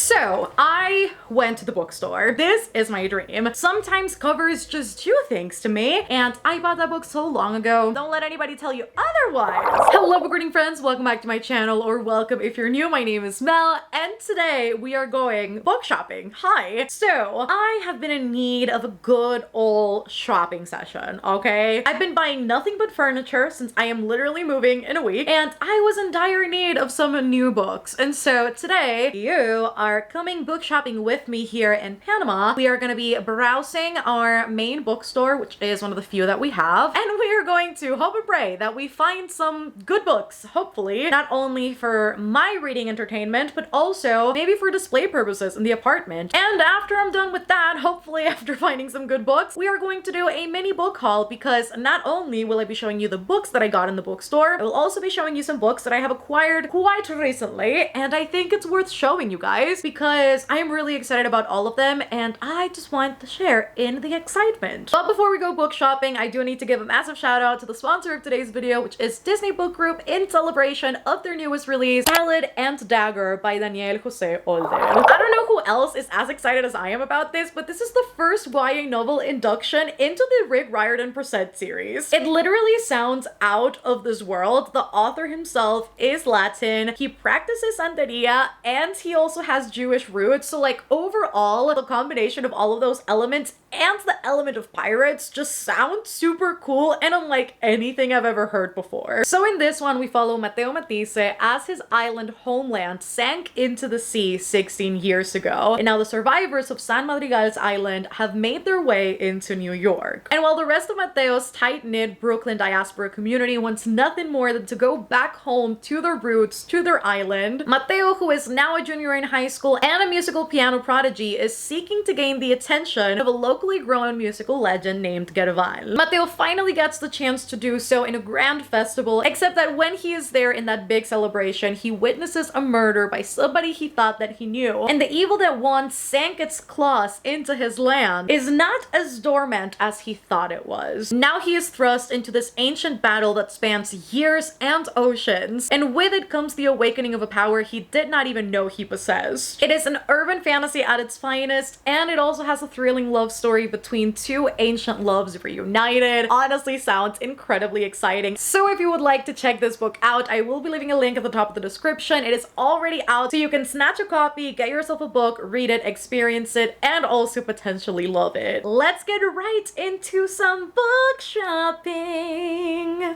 So I went to the bookstore. This is my dream. Sometimes covers just do things to me, and I bought that book so long ago. Don't let anybody tell you otherwise. Hello book reading friends, welcome back to my channel, or welcome if you're new. My name is Mel, and today we are going book shopping. Hi. So I have been in need of a good old shopping session, okay? I've been buying nothing but furniture since I am literally moving in a week, and I was in dire need of some new books. And so today you are coming book shopping with me here in Panama. We are going to be browsing our main bookstore, which is one of the few that we have, and we are going to hope and pray that we find some good books, hopefully, not only for my reading entertainment, but also maybe for display purposes in the apartment. And after I'm done with that, hopefully after finding some good books, we are going to do a mini book haul, because not only will I be showing you the books that I got in the bookstore, I will also be showing you some books that I have acquired quite recently, and I think it's worth showing you guys because I am really excited about all of them, and I just want to share in the excitement. But before we go book shopping, I do need to give a massive shout out to the sponsor of today's video, which is Disney Book Group, in celebration of their newest release, Ballad and Dagger by Daniel Jose Older. I don't know who else is as excited as I am about this, but this is the first YA novel induction into the Rick Riordan Present series. It literally sounds out of this world. The author himself is Latin, he practices Santeria, and he also has Jewish roots. So like overall, the combination of all of those elements and the element of pirates just sound super cool and unlike anything I've ever heard before. So in this one, we follow Mateo Matisse as his island homeland sank into the sea 16 years ago. And now the survivors of San Madrigal's island have made their way into New York. And while the rest of Mateo's tight-knit Brooklyn diaspora community wants nothing more than to go back home to their roots, to their island, Mateo, who is now a junior in high school and a musical piano prodigy, is seeking to gain the attention of a locally grown musical legend named Gerval. Mateo finally gets the chance to do so in a grand festival, except that when he is there in that big celebration, he witnesses a murder by somebody he thought that he knew, and the evil that once sank its claws into his land is not as dormant as he thought it was. Now he is thrust into this ancient battle that spans years and oceans, and with it comes the awakening of a power he did not even know he possessed. It is an urban fantasy at its finest, and it also has a thrilling love story between two ancient loves reunited. Honestly, sounds incredibly exciting. So if you would like to check this book out, I will be leaving a link at the top of the description. It is already out, so you can snatch a copy, get yourself a book, read it, experience it, and also potentially love it. Let's get right into some book shopping.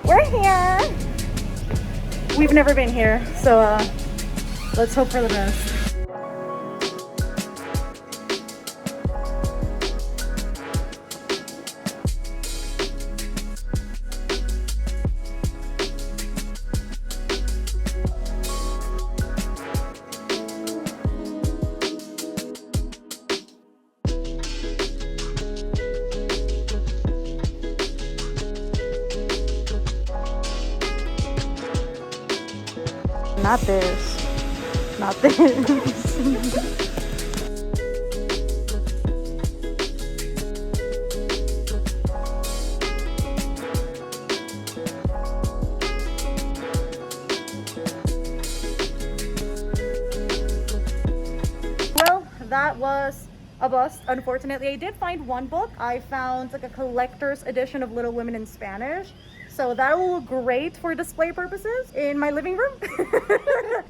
We're here. We've never been here, so let's hope for the best. Not this. Not this. Well, that was a bust. Unfortunately, I did find one book. I found like a collector's edition of Little Women in Spanish. So that will look great for display purposes in my living room.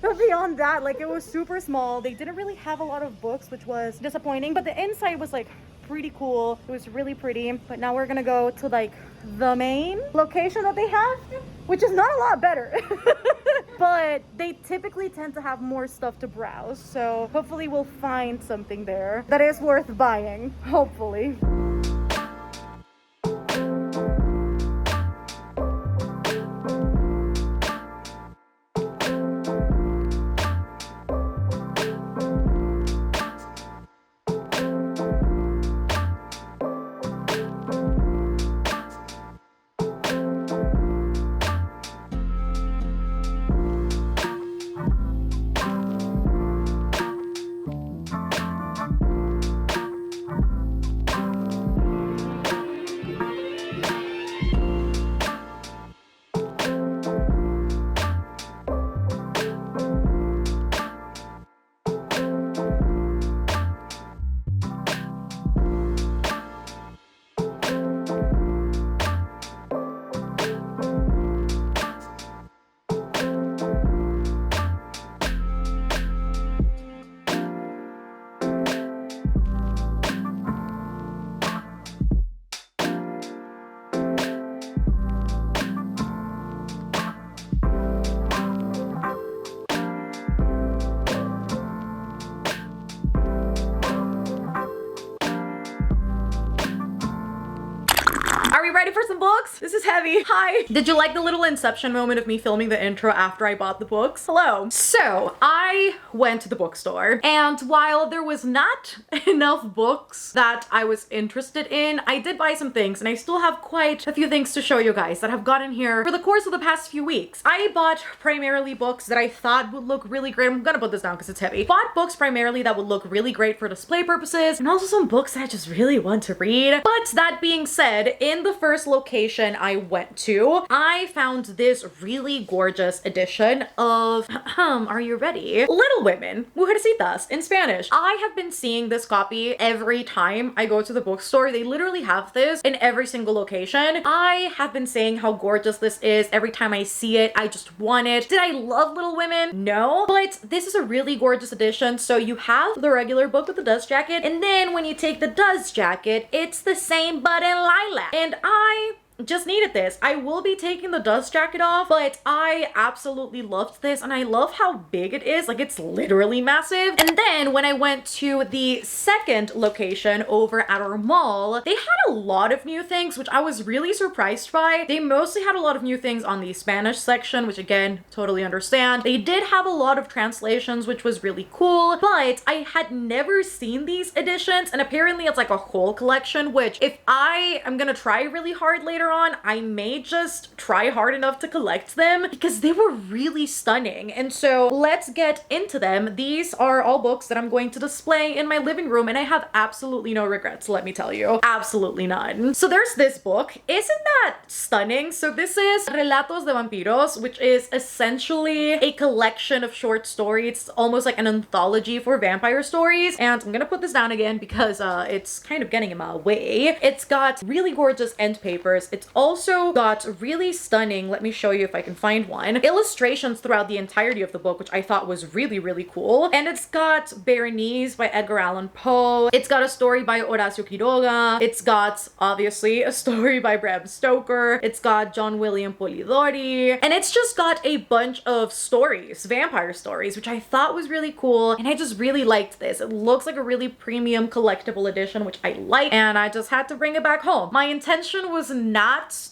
But beyond that, like, it was super small. They didn't really have a lot of books, which was disappointing, but the inside was like pretty cool. It was really pretty. But now we're gonna go to like the main location that they have, which is not a lot better. But they typically tend to have more stuff to browse. So hopefully we'll find something there that is worth buying, hopefully. ready for some books? This is heavy. Hi. Did you like the little inception moment of me filming the intro after I bought the books? Hello. So I went to the bookstore, and while there was not enough books that I was interested in, I did buy some things, and I still have quite a few things to show you guys that have gotten here for the course of the past few weeks. I bought primarily books that I thought would look really great. I'm gonna put this down because it's heavy. Bought books primarily that would look really great for display purposes, and also some books that I just really want to read. But that being said, in the first location I went to, I found this really gorgeous edition of, are you ready? Little Women, Mujercitas in Spanish. I have been seeing this copy every time I go to the bookstore. They literally have this in every single location. I have been saying how gorgeous this is. Every time I see it, I just want it. Did I love Little Women? No, but this is a really gorgeous edition. So you have the regular book with the dust jacket, and then when you take the dust jacket, it's the same but in lilac. And I just needed this. I will be taking the dust jacket off, but I absolutely loved this, and I love how big it is. Like, it's literally massive. And then when I went to the second location over at our mall, they had a lot of new things, which I was really surprised by. They mostly had a lot of new things on the Spanish section, which again, totally understand. They did have a lot of translations, which was really cool, but I had never seen these editions, and apparently it's like a whole collection, which if I am gonna try really hard later on, I may just try hard enough to collect them because they were really stunning. And so let's get into them. These are all books that I'm going to display in my living room, and I have absolutely no regrets, let me tell you. Absolutely none. So there's this book. Isn't that stunning? So this is Relatos de Vampiros, which is essentially a collection of short stories. It's almost like an anthology for vampire stories. And I'm gonna put this down again because it's kind of getting in my way. It's got really gorgeous end papers. It's also got really stunning, let me show you if I can find one, illustrations throughout the entirety of the book, which I thought was really, really cool. And it's got Berenice by Edgar Allan Poe. It's got a story by Horacio Quiroga. It's got, obviously, a story by Bram Stoker. It's got John William Polidori. And it's just got a bunch of stories, vampire stories, which I thought was really cool. And I just really liked this. It looks like a really premium collectible edition, which I like. And I just had to bring it back home. My intention was not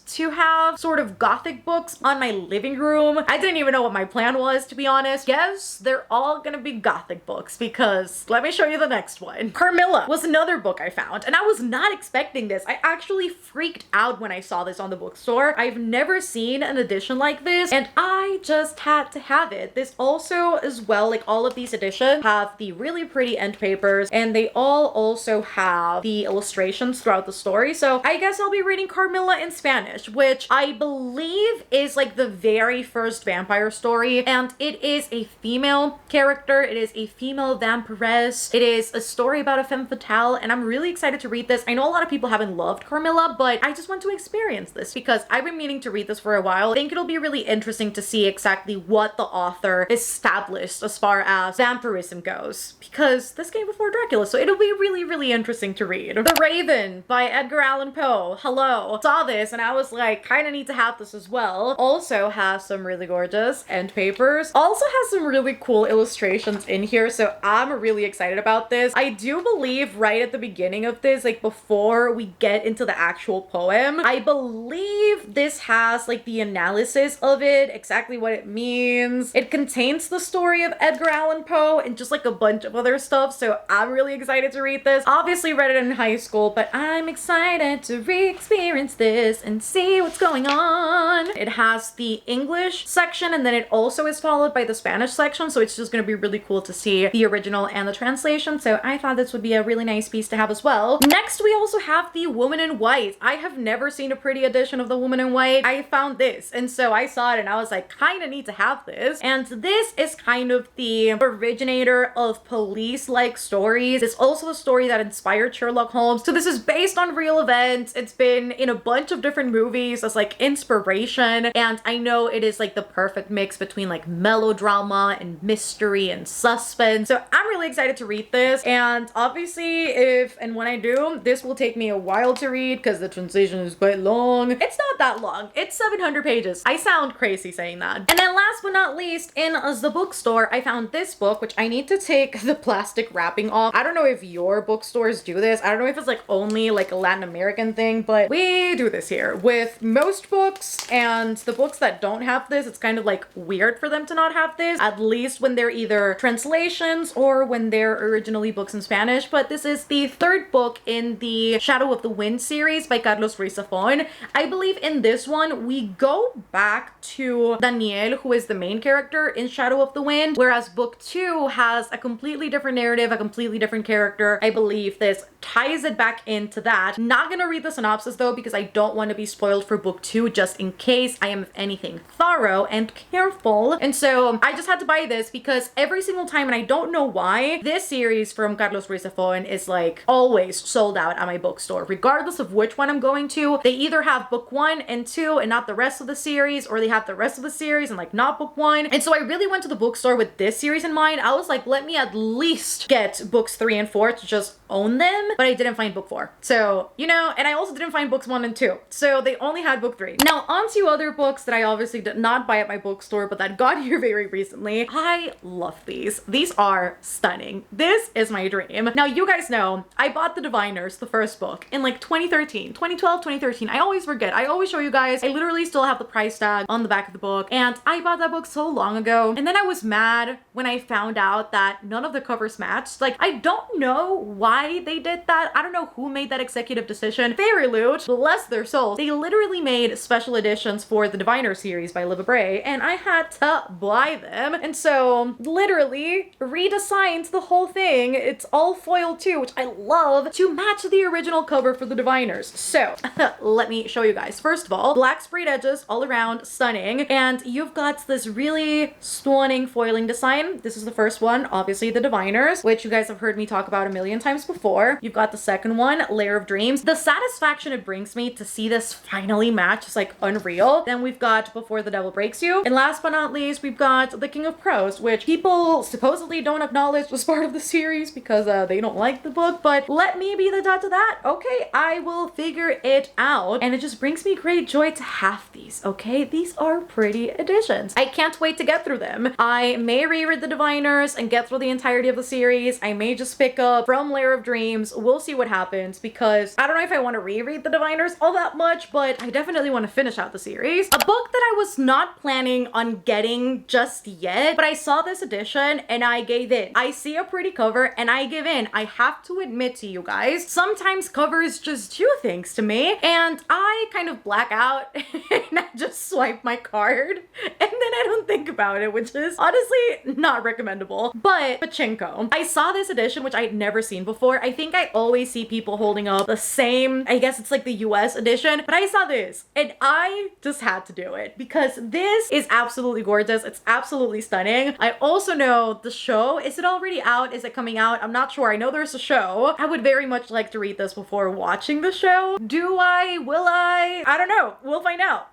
to have sort of gothic books on my living room. I didn't even know what my plan was, to be honest. Yes, they're all gonna be gothic books because let me show you the next one. Carmilla was another book I found, and I was not expecting this. I actually freaked out when I saw this on the bookstore. I've never seen an edition like this, and I just had to have it. This also, as well, like all of these editions have the really pretty end papers, and they all also have the illustrations throughout the story. So I guess I'll be reading Carmilla in Spanish, which I believe is like the very first vampire story, and it is a female character. It is a female vampiress. It is a story about a femme fatale, and I'm really excited to read this. I know a lot of people haven't loved Carmilla, but I just want to experience this because I've been meaning to read this for a while. I think it'll be really interesting to see exactly what the author established as far as vampirism goes, because this came before Dracula, so it'll be really, really interesting to read. The Raven by Edgar Allan Poe. Hello. Saw this and I was like, kind of need to have this as well. Also has some really gorgeous end papers. Also has some really cool illustrations in here, so I'm really excited about this. I do believe right at the beginning of this, like before we get into the actual poem, I believe this has like the analysis of it, exactly what it means. It contains the story of Edgar Allan Poe and just like a bunch of other stuff, so I'm really excited to read this. Obviously read it in high school, but I'm excited to re-experience this and see what's going on. It has the English section, and then it also is followed by the Spanish section, so it's just gonna be really cool to see the original and the translation, so I thought this would be a really nice piece to have as well. Next, we also have the Woman in White. I have never seen a pretty edition of the Woman in White. I found this, and so I saw it and I was like, kind of need to have this. And this is kind of the originator of police-like stories. It's also the story that inspired Sherlock Holmes. So this is based on real events. It's been in a bunch of different movies as like inspiration, and I know it is like the perfect mix between like melodrama and mystery and suspense. So I'm really excited to read this, and obviously if and when I do, this will take me a while to read because the translation is quite long. It's not that long. It's 700 pages. I sound crazy saying that. And then last but not least, in the bookstore, I found this book, which I need to take the plastic wrapping off. I don't know if your bookstores do this. I don't know if it's like only like a Latin American thing, but we do this this here. With most books and the books that don't have this, it's kind of like weird for them to not have this, at least when they're either translations or when they're originally books in Spanish. But this is the third book in the Shadow of the Wind series by Carlos Ruiz Zafón. I believe in this one, we go back to Daniel, who is the main character in Shadow of the Wind, whereas book 2 has a completely different narrative, a completely different character. I believe this ties it back into that. Not gonna read the synopsis though, because I don't want to be spoiled for book 2 just in case. I am, if anything, thorough and careful. And so I just had to buy this because every single time, and I don't know why, this series from Carlos Ruiz Zafón is like always sold out at my bookstore. Regardless of which one I'm going to, they either have book 1 and 2 and not the rest of the series, or they have the rest of the series and like not book 1. And so I really went to the bookstore with this series in mind. I was like, let me at least get books 3 and 4 to just own them, but I didn't find book 4. So, you know, and I also didn't find books 1 and 2. So they only had book 3. Now, on to other books that I obviously did not buy at my bookstore, but that got here very recently. I love these. These are stunning. This is my dream. Now, you guys know, I bought The Diviners, the first book, in like 2013, 2012, 2013. I always forget. I always show you guys. I literally still have the price tag on the back of the book, and I bought that book so long ago. And then I was mad when I found out that none of the covers matched. Like, I don't know why they did that. I don't know who made that executive decision. Fairy Loot, bless their souls, they literally made special editions for the Diviner series by Liv Bray, and I had to buy them. And so literally redesigned the whole thing. It's all foil too, which I love, to match the original cover for the Diviners. So let me show you guys. First of all, black sprayed edges all around, stunning. And you've got this really stunning foiling design. This is the first one, obviously the Diviners, which you guys have heard me talk about a million times before. You've got the second one, Lair of Dreams. The satisfaction it brings me to see this finally match is like unreal. Then we've got Before the Devil Breaks You. And last but not least, we've got The King of Prose, which people supposedly don't acknowledge was part of the series because they don't like the book, but let me be the judge of that. Okay, I will figure it out. And it just brings me great joy to have these, okay? These are pretty editions. I can't wait to get through them. I may reread the Diviners and get through the entirety of the series. I may just pick up from Lair of Dreams. We'll see what happens, because I don't know if I want to reread the Diviners all that much, but I definitely want to finish out the series. A book that I was not planning on getting just yet, but I saw this edition and I gave in. I see a pretty cover and I give in. I have to admit to you guys, sometimes covers just do things to me, and I kind of black out and I just swipe my card and then I don't think about it, which is honestly not recommendable. But Pachinko, I saw this edition, which I'd never seen before. I think I always see people holding up the same, I guess it's like the US edition, but I saw this and I just had to do it because this is absolutely gorgeous. It's absolutely stunning. I also know the show, is it already out? Is it coming out? I'm not sure. I know there's a show. I would very much like to read this before watching the show. Do I? Will I? I don't know. We'll find out.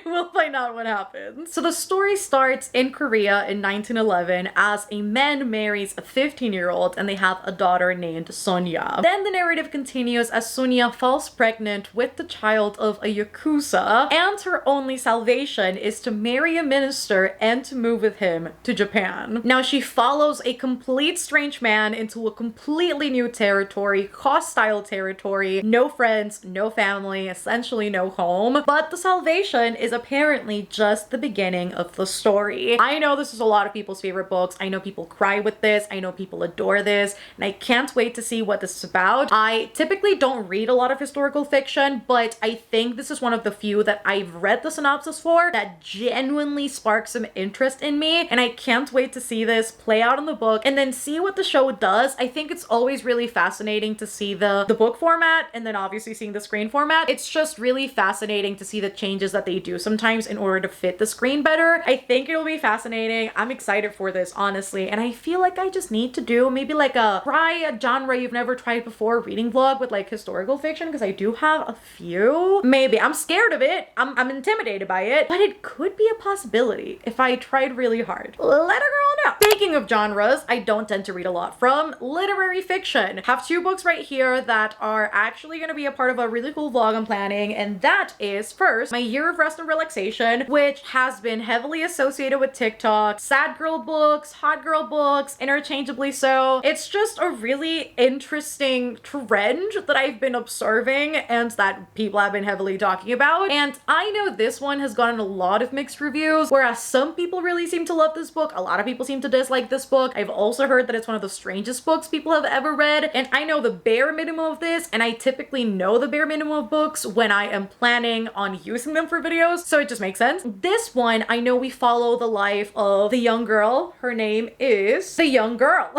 We'll find out what happens. So the story starts in Korea in 1911 as a man marries a 15-year-old and they have a daughter named Sonia. Then the narrative continues as Sonia falls pregnant with the child of a yakuza, and her only salvation is to marry a minister and to move with him to Japan. Now she follows a complete strange man into a completely new territory, hostile territory, no friends, no family, essentially no home, but the salvation is apparently just the beginning of the story. I know this is a lot of people's favorite books. I know people cry with this. I know people adore this, and I can't wait to see what this is about. I typically don't read a lot of historical fiction, but I think this is one of the few that I've read the synopsis for that genuinely sparks some interest in me, and I can't wait to see this play out in the book and then see what the show does. I think it's always really fascinating to see the book format and then obviously seeing the screen format. It's just really fascinating to see the changes that they do sometimes in order to fit the screen better. I think it'll be fascinating. I'm excited for this, honestly, and I feel like I just need to do maybe like a try a genre you've never tried before reading vlog with like historical fiction, because I do have a few. Maybe. I'm scared of it. I'm intimidated by it, but it could be a possibility if I tried really hard. Let a girl know. Speaking of genres I don't tend to read a lot from, literary fiction. Have two books right here that are actually going to be a part of a really cool vlog I'm planning, and and that is first, my year of rest and relaxation, which has been heavily associated with TikTok, sad girl books, hot girl books, interchangeably so. It's just a really interesting trend that I've been observing and that people have been heavily talking about. And I know this one has gotten a lot of mixed reviews, whereas some people really seem to love this book. A lot of people seem to dislike this book. I've also heard that it's one of the strangest books people have ever read. And I know the bare minimum of this, and I typically know the bare minimum of books when I am planning on using them for videos, so it just makes sense. This one, I know we follow the life of the young girl. Her name is the young girl.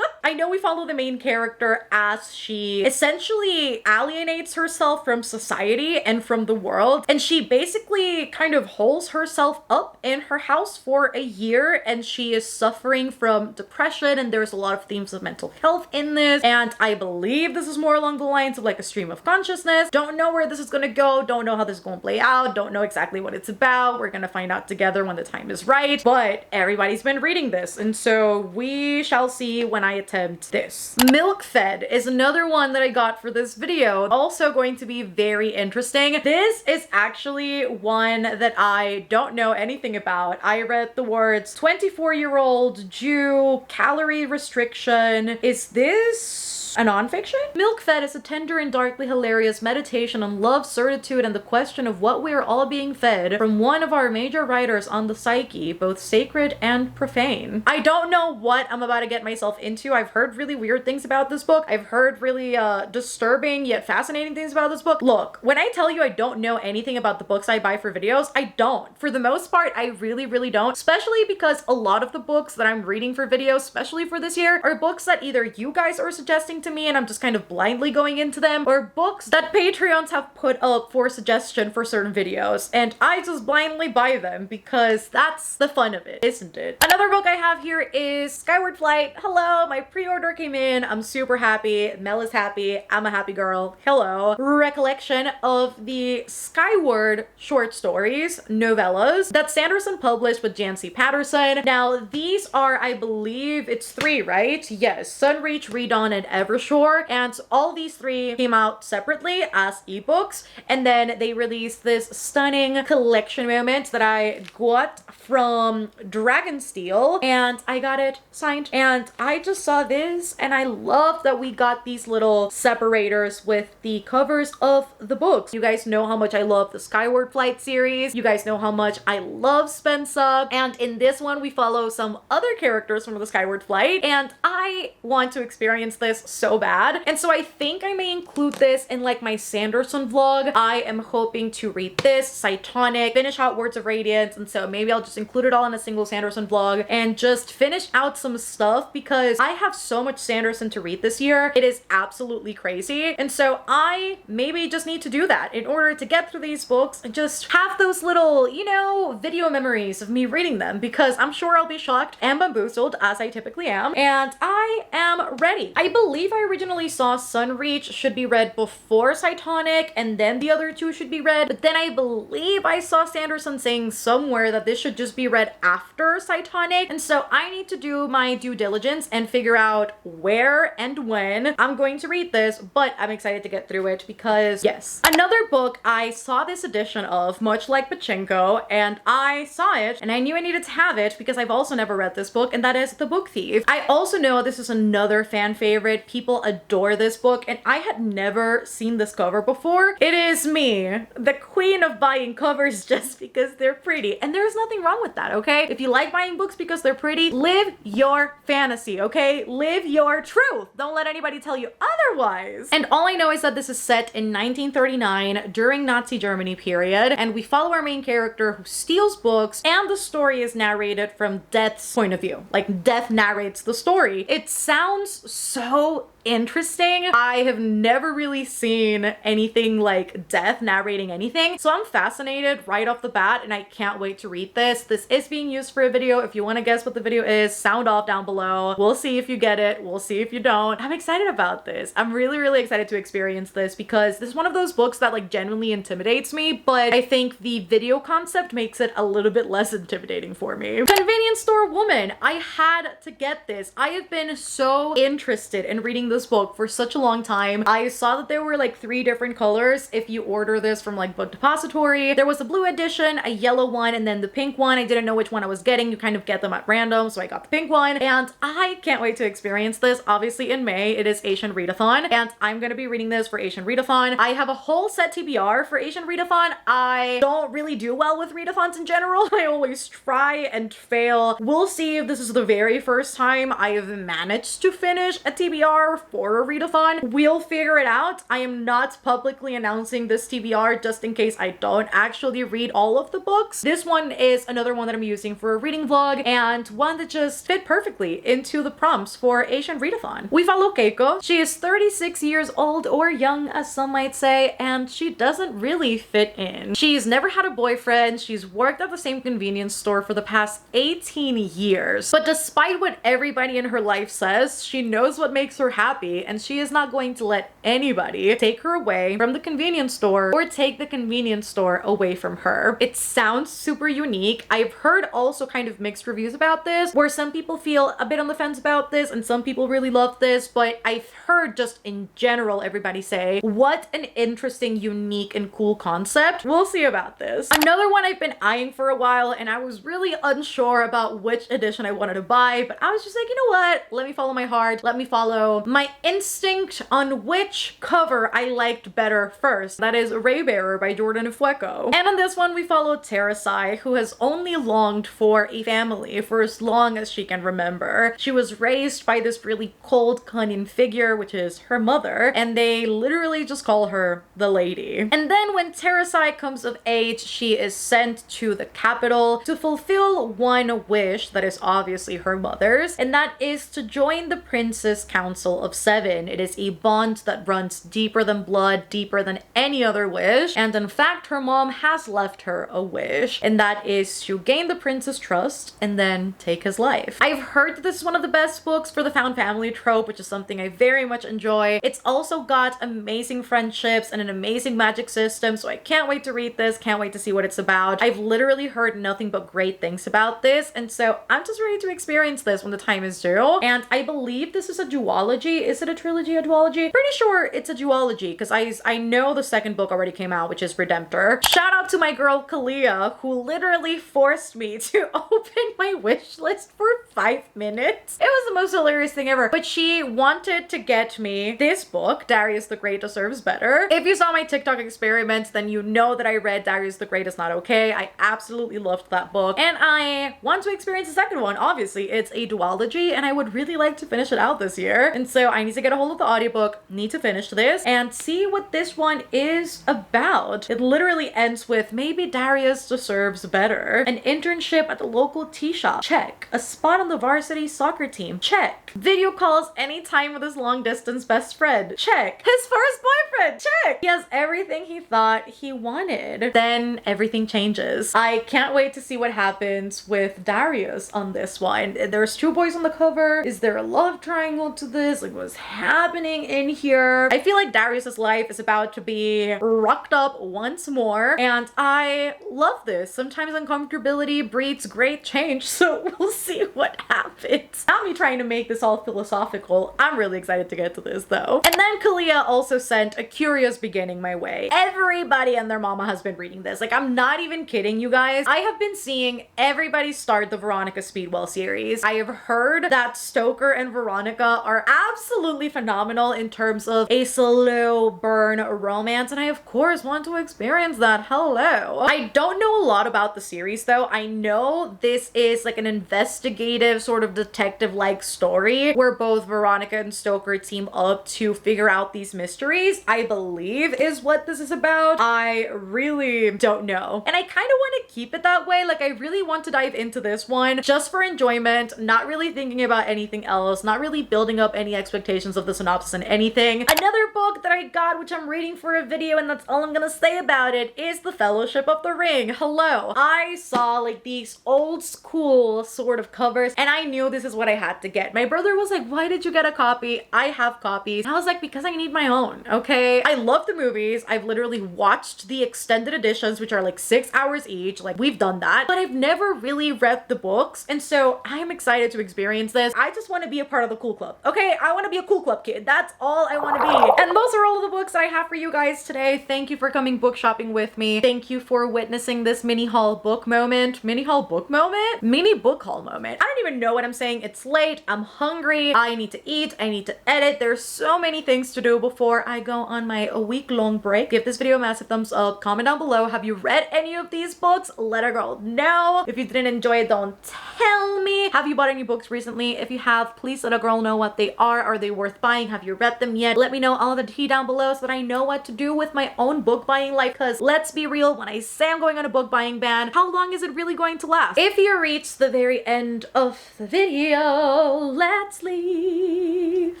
I know we follow the main character as she essentially alienates herself from society and from the world, and she basically kind of holes herself up in her house for a year, and she is suffering from depression, and there's a lot of themes of mental health in this, and I believe this is more along the lines of like a stream of consciousness. Don't know where this is gonna go, don't know how this is gonna play out, don't know exactly what it's about. We're gonna find out together when the time is right, but everybody's been reading this, and so we shall see when I attempt this. Milk Fed is another one that I got for this video. Also going to be very interesting. This is actually one that I don't know anything about. I read the words 24-year-old Jew, calorie restriction. Is this a nonfiction? Milk Fed is a tender and darkly hilarious meditation on love, certitude, and the question of what we are all being fed from one of our major writers on the psyche, both sacred and profane. I don't know what I'm about to get myself into. I've heard really weird things about this book. I've heard really disturbing yet fascinating things about this book. Look, when I tell you I don't know anything about the books I buy for videos, I don't. For the most part, I really don't, especially because a lot of the books that I'm reading for videos, especially for this year, are books that either you guys are suggesting to me and I'm just kind of blindly going into them, or books that Patreons have put up for suggestion for certain videos, and I just blindly buy them because that's the fun of it, isn't it? Another book I have here is Skyward Flight. Hello, my pre-order came in. I'm super happy. Mel is happy. I'm a happy girl. Hello. Recollection of the Skyward short stories, novellas, that Sanderson published with Jancy Patterson. Now, these are, I believe, it's 3, right? Yes, Sunreach, Redawn, and Evershore, and all these 3 came out separately as ebooks, and then they released this stunning collection moment that I got from Dragonsteel, and I got it signed, and I just saw this and I love that we got these little separators with the covers of the books. You guys know how much I love the Skyward Flight series. You guys know how much I love Spensa, and in this one we follow some other characters from the Skyward Flight, and I want to experience this so bad, and so I think I may include this in like my Sanderson vlog. I am hoping to read this, Cytonic, finish out Words of Radiance, and so maybe I'll just include it all in a single Sanderson vlog and just finish out some stuff because I have so much Sanderson to read this year. It is absolutely crazy, and so I maybe just need to do that in order to get through these books and just have those little, you know, video memories of me reading them, because I'm sure I'll be shocked and bamboozled as I typically am, and I am ready. I believe I originally saw Sunreach should be read before Cytonic and then the other 2 should be read, but then I believe I saw Sanderson saying somewhere that this should just be read after Cytonic, and so I need to do my due diligence and figure out where and when I'm going to read this, but I'm excited to get through it because yes. Another book I saw this edition of, much like Pachinko, and I saw it and I knew I needed to have it because I've also never read this book, and that is The Book Thief. I also know this is another fan favorite. People adore this book, and I had never seen this cover before. It is me, the queen of buying covers just because they're pretty, and there's nothing wrong with that, okay? If you like buying books because they're pretty, live your fantasy, okay? Live your truth. Don't let anybody tell you otherwise. And all I know is that this is set in 1939 during Nazi Germany period, and we follow our main character who steals books, and the story is narrated from Death's point of view. Like, Death narrates the story. It sounds so interesting. I have never really seen anything like Death narrating anything, so I'm fascinated right off the bat, and I can't wait to read this. This is being used for a video. If you want to guess what the video is, sound off down below. We'll see if you get it. We'll see if you don't. I'm excited about this. I'm really excited to experience this because this is one of those books that like genuinely intimidates me, but I think the video concept makes it a little bit less intimidating for me. Conveniently Convenience store woman. I had to get this. I have been so interested in reading this book for such a long time. I saw that there were like 3 different colors if you order this from like Book Depository. There was a blue edition, a yellow one, and then the pink one. I didn't know which one I was getting. You kind of get them at random, so I got the pink one, and I can't wait to experience this. Obviously in May, it is Asian Readathon, and I'm gonna be reading this for Asian Readathon. I have a whole set TBR for Asian Readathon. I don't really do well with readathons in general. I always try and fail. We'll see if this is the very first time I have managed to finish a TBR for a readathon. We'll figure it out. I am not publicly announcing this TBR just in case I don't actually read all of the books. This one is another one that I'm using for a reading vlog, and one that just fit perfectly into the prompts for Asian Readathon. We follow Keiko. She is 36 years old, or young as some might say, and she doesn't really fit in. She's never had a boyfriend. She's worked at the same convenience store for the past 18 years. But despite what everybody in her life says, she knows what makes her happy, and she is not going to let anybody take her away from the convenience store or take the convenience store away from her. It sounds super unique. I've heard also kind of mixed reviews about this, where some people feel a bit on the fence about this and some people really love this, but I've heard just in general everybody say, what an interesting, unique, and cool concept. We'll see about this. Another one I've been eyeing for a while, and I was really unsure about which edition I wanted to buy, but I was just like, you know what? Let me follow my heart. Let me follow my instinct on which cover I liked better first. That is Raybearer by Jordan Fueco. And on this one, we follow Terasai, who has only longed for a family for as long as she can remember. She was raised by this really cold, cunning figure, which is her mother, and they literally just call her the lady. And then when Terasai comes of age, she is sent to the capital to fulfill one wish that is obviously her mother's, and that is to join the Princess Council of Seven. It is a bond that runs deeper than blood, deeper than any other wish, and in fact her mom has left her a wish, and that is to gain the prince's trust and then take his life. I've heard that this is one of the best books for the found family trope, which is something I very much enjoy. It's also got amazing friendships and an amazing magic system, so I can't wait to read this, can't wait to see what it's about. I've literally heard nothing but great things about this, and so I'm just ready to experience this when the time is due. And I believe this is a duology. Is it a trilogy, a duology? Pretty sure it's a duology, because I know the second book already came out, which is Redemptor. Shout out to my girl Kalia, who literally forced me to open my wish list for 5 minutes. It was the most hilarious thing ever. But she wanted to get me this book, Darius the Great Deserves Better. If you saw my TikTok experiment, then you know that I read Darius the Great Is Not Okay. I absolutely loved that book, and I want to experience the second one. Obviously, it's a duology, and I would really like to finish it out this year. And so I need to get a hold of the audiobook, need to finish this, and see what this one is about. It literally ends with, maybe Darius deserves better. An internship at the local tea shop. Check. A spot on the varsity soccer team. Check. Video calls anytime with his long distance best friend. Check. His first boyfriend. Check. He has everything he thought he wanted. Then everything changes. I can't wait to see what happens with Darius on this one. There's 2 boys on the cover. Is there a love triangle to this? Like, what's happening in here? I feel like Darius's life is about to be rocked up once more, and I love this. Sometimes uncomfortability breeds great change, so we'll see what happens. Not me trying to make this all philosophical. I'm really excited to get to this though. And then Kalia also sent A Curious Beginning my way. Everybody and their mama has been reading this. Like, I'm not even kidding you guys. I have been seeing everybody start the Veronica Speedwell series. I have heard that Stoker and Veronica are absolutely phenomenal in terms of a slow burn romance, and I of course want to experience that. Hello. I don't know a lot about the series though. I know this is like an investigative sort of detective-like story where both Veronica and Stoker team up to figure out these mysteries, I believe is what this is about. I really don't know. And I kind of want to keep it that way. Like, I really want to dive into this one just for enjoyment, not really thinking about anything else, not really building up any expectations of the synopsis and anything. Another book that I got, which I'm reading for a video, and that's all I'm gonna say about it, is The Fellowship of the Ring. Hello. I saw like these old school sort of cover bookstores, and I knew this is what I had to get. My brother was like, why did you get a copy? I have copies. I was like, because I need my own, okay? I love the movies. I've literally watched the extended editions, which are like 6 hours each. Like, we've done that, but I've never really read the books, and so I'm excited to experience this. I just want to be a part of the cool club, okay? I want to be a cool club kid. That's all I want to be. And those are all of the books that I have for you guys today. Thank you for coming book shopping with me. Thank you for witnessing this mini haul book moment. Mini haul book moment? Mini book haul moment. I don't even know what I'm saying. It's late. I'm hungry. I need to eat. I need to edit. There's so many things to do before I go on my week-long break. Give this video a massive thumbs up. Comment down below. Have you read any of these books? Let a girl know. If you didn't enjoy it, don't tell me. Have you bought any books recently? If you have, please let a girl know what they are. Are they worth buying? Have you read them yet? Let me know all the tea down below so that I know what to do with my own book buying life, because let's be real, when I say I'm going on a book buying ban, how long is it really going to last? If you reach the very end of the video, let's leave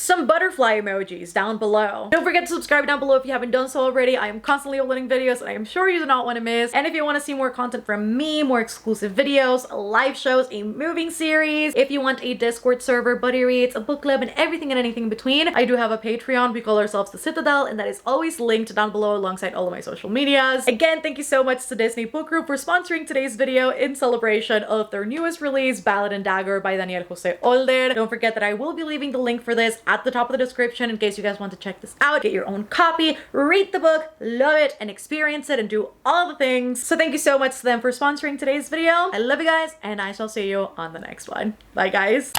some butterfly emojis down below. Don't forget to subscribe down below if you haven't done so already. I am constantly uploading videos and I am sure you do not want to miss. And if you want to see more content from me, more exclusive videos, live shows, a moving series, if you want a Discord server, buddy reads, a book club, and everything and anything in between, I do have a Patreon. We call ourselves the Citadel, and that is always linked down below alongside all of my social medias. Again, thank you so much to Disney Book Group for sponsoring today's video in celebration of their newest release, Ballad and Dagger by Daniel Jose Older. Don't forget that I will be leaving the link for this at the top of the description in case you guys want to check this out, get your own copy, read the book, love it, and experience it, and do all the things. So thank you so much to them for sponsoring today's video. I love you guys, and I shall see you on the next one. Bye, guys.